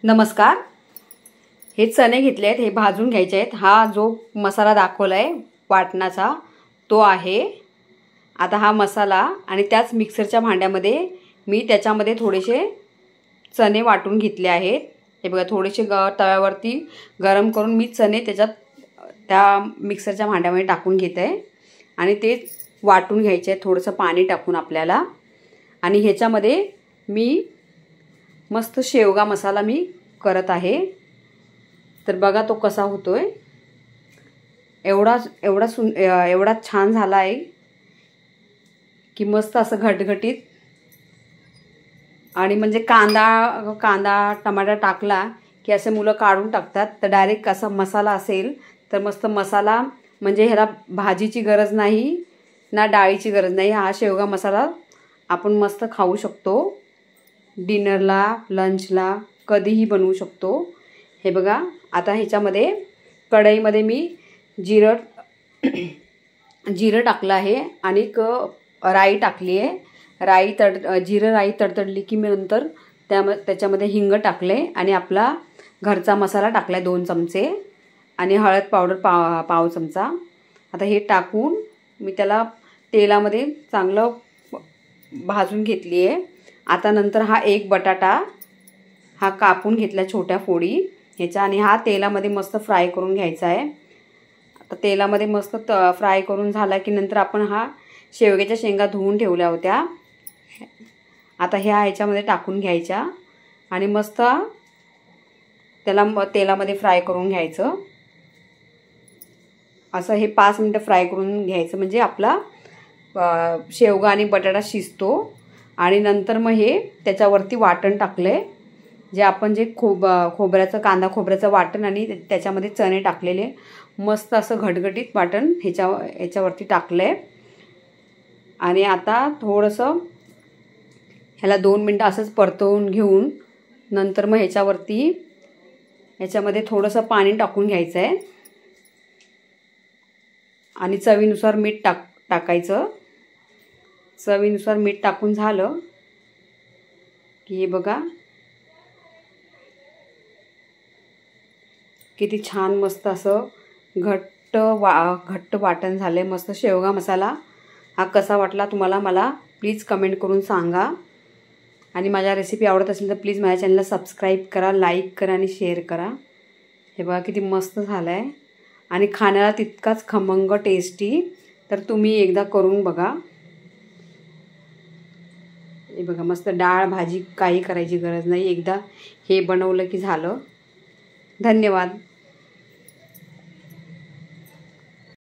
नमस्कार। हे चणे घेतले आहेत, हे भाजून घ्यायचे आहेत। हा जो मसाला दाखवला आहे वाटणाचा तो आहे। आता हा मसाला आणि त्याच मिक्सरच्या भांड्यामध्ये मी त्याच्यामध्ये थोडेसे चणे वाटून घेतले आहेत। हे बघा, थोडेसे तव्यावरती गरम करून मी चणे त्याच्यात त्या मिक्सरच्या भांड्यामध्ये टाकून घेते आणि ते वाटून घ्यायचे आहेत थोडंसं पाणी टाकून आपल्याला। आणि ह्याच्यामध्ये मी मस्त शेवगा मसाला मी करत आहे। तर बघा तो कसा होतोय। एवढा छान झाला आहे की मस्त असं घटघटीत। आणि म्हणजे कांदा टमाटर टाकला की असे मुलं काढून टाकतात। तर डायरेक्ट असा मसाला असेल तर मस्त मसाला, म्हणजे ह्याला भाजीची गरज नाही ना डाळीची गरज नाही। हा शेवगा मसाला आपण मस्त खाऊ शकतो, डिनरला लंचला कधीही बनवू शकतो। हे बघा, आता ह्याच्यामध्ये कढईमध्ये मी जिरं टाकलं आहे आणि राई टाकली आहे। जिरं राई तडतडली की मी नंतर त्याच्यामध्ये हिंग टाकले आणि आपला घरचा मसाला टाकला 2 चमचे आणि हळद पावडर पाव चमचा। आता हे टाकून मी त्याला तेलामध्ये चांगलं भाजून घेतली आहे। आता नंतर हा एक बटाटा हा कापून घेतला छोट्या फोडी ह्याच्या आणि हा तेलामध्ये मस्त फ्राय करून घ्यायचा आहे। आता तेलामध्ये मस्त फ्राय करून झाला की नंतर आपण हा शेवग्याच्या शेंगा धुवून ठेवल्या होत्या, आता ह्याच्यामध्ये टाकून घ्यायच्या आणि मस्त त्याला तेलामध्ये फ्राय करून घ्यायचं। असं हे 5 मिनिटं फ्राय करून घ्यायचं, म्हणजे आपला शेवगा आणि बटाटा शिजतो। आणि नंतर मग हे त्याच्यावरती वाटण टाकले, जे आपण कांदा खोबऱ्याचं वाटण आणि त्याच्यामध्ये चणे टाकलेले, मस्त असं घटघटीत वाटण ह्याच्यावरती टाकले। आणि आता थोडंसं ह्याला 2 मिनिटं असंच परतवून घेऊन नंतर मग ह्याच्यामध्ये थोडंसं पाणी टाकून घ्यायचं आहे आणि चवीनुसार मीठ टाकायचं। चवीनुसार मीठ टाकून झालं की हे बघा किती छान मस्त असं घट्ट वाटण झाले। मस्त शेवगा मसाला हा कसा वाटला तुम्हाला मला प्लीज कमेंट करून सांगा। आणि माझ्या रेसिपी आवडत असेल तर प्लीज माझ्या चॅनलला सबस्क्राईब करा, लाईक करा आणि शेअर करा। हे बघा किती मस्त झालं आहे आणि खाण्याला तितकाच खमंग टेस्टी। तर तुम्ही एकदा करून बघा। हे बघा, मस्त डाळ भाजी काही करायची गरज नाही, एकदा हे बनवलं की झालं। धन्यवाद।